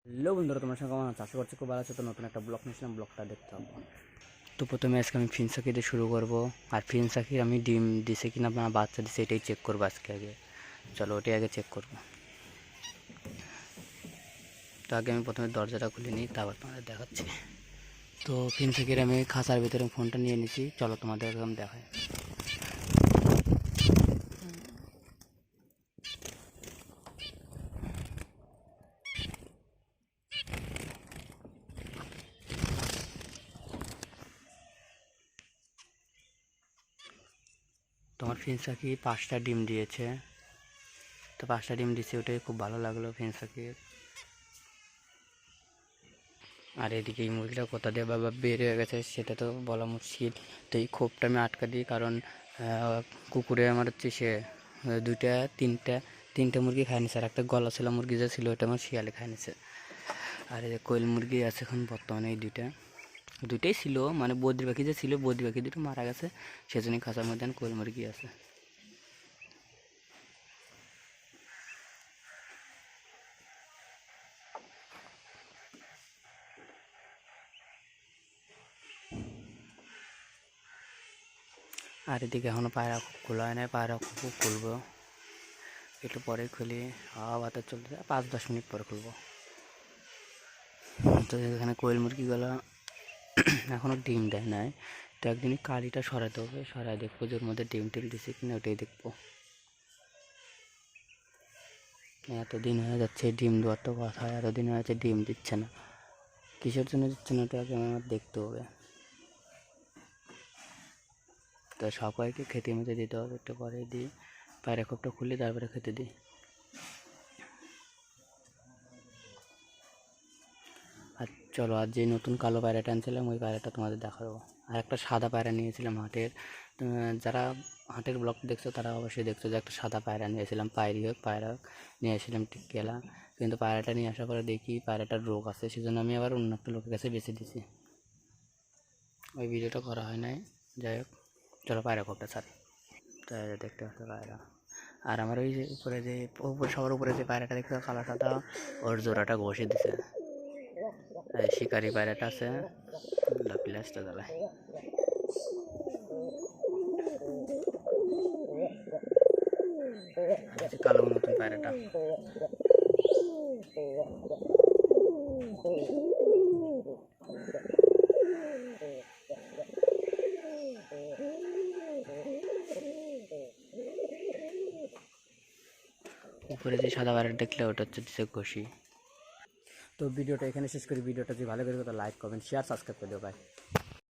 Hello বন্ধুরা, তোমার সঙ্গে কেমন আছো? আশা করছি খুব ভালো আছো। তো নতুন একটা ব্লগ নিয়েছিলাম, ব্লগটা দেখতে হবে। তো প্রথমে আজকে আমি ফিনসাকি দিয়ে শুরু করব। আর ফিনসাকি আমি ডিম দিছে কিনা না বাচ্চা দিছে এটাই চেক করবো আজকে আগে। চলো ওটাই আগে চেক করব। তো আগে আমি প্রথমে দরজাটা খুলে নিই, তারপর তোমাদের দেখাচ্ছি। তো ফিনসাকির আমি খাঁচার ভিতরে ফোনটা নিয়ে নিয়েছি, চলো তোমাদের একদম দেখায়। তোমার ফিনসাকি 5টা ডিম দিয়েছে। তো 5টা ডিম দিয়েছে, ওটাই খুব ভালো লাগলো ফিনসাকির। আর এদিকে এই মুরগিটা কোথা দিয়ে বাবা বের হয়ে গেছে সেটা তো বলা মুশকিল। তো এই খোপটা আমি আটকা দিই, কারণ কুকুরে আমার হচ্ছে সে তিনটা মুরগি খায় নিছে। আর একটা গলা ছিল মুরগি যে ছিল ওটা আমার শিয়ালে খায় নিছে। আর এই যে কোয়েল মুরগি আছে এখন বর্তমানে, এই দুইটাই ছিল, মানে বদ্রি পাখি যে ছিল, বদ্রি পাখি দুটো মারা গেছে, সেজন্যই খাঁচার মধ্যে কোয়েল মুরগি আছে। আর এদিকে এখনও পায়রা খোলা হয় নাই, পায়রা খুলবো একটু পরে। খুলি হাওয়া বাতাস চলতে 5-10 মিনিট পরে খুলবো। তো এখানে কোয়েল মুরগিগুলো এখনও ডিম দেয় নাই। তো একদিনই কালিটা সরাতে হবে, সরাই দেখবো যে ওর মধ্যে ডিম টিম দিছে কিনা, ওটাই দেখবো। এতদিন হয়ে যাচ্ছে ডিম দেওয়ার তো কথা, এতদিন হয়ে যাচ্ছে ডিম দিচ্ছে না। কিসের জন্য দিচ্ছে না ওটা আগে আমার দেখতে হবে। তো সবাইকে খেতে মেতে দিতে হবে, একটু পরে দিই। পায়রা খোপটা খুলি তারপরে খেতে দিই। আর চলো, আজ যে নতুন কালো পায়রাটা আনছিলাম ওই পায়রাটা তোমাদের দেখাবো। আর একটা সাদা পায়রা নিয়েছিলাম হাটের। যারা হাটের ব্লগ দেখছো তারা অবশ্যই দেখছো যে একটা সাদা পায়রা নিয়েছিলাম, পায়রা নিয়েছিলাম টিকেলা। কিন্তু পায়রাটা নিয়ে আসার পরে দেখি পায়রাটার রোগ আছে, সেজন্য আমি আবার অন্য একটা লোকের কাছে বেছে দিছি। ওই ভিডিওটা করা হয় নাই। যাই হোক, চলো পায়রা খোপটা ছাড়ি। তাই দেখতে পাচ্ছ পায়রা। আর আমার ওই যে উপরে যে সবার উপরে যে পায়রাটা দেখতে কালো সাদা, ওর জোড়াটা ঘষে দিছে। শিকারি পায়রাটা আছে, প্লাসটা জ্বালায়। কালো নতুন পায়রাটা। উপরে যে সাদা পায়রাটা দেখলে ওটা হচ্ছে দিছে ঘষি। তো ভিডিওটা এখানে শেষ করি। ভিডিওটা যদি ভালো করে লাইক কমেন্ট শেয়ার সাবস্ক্রাইব করে দিও ভাই।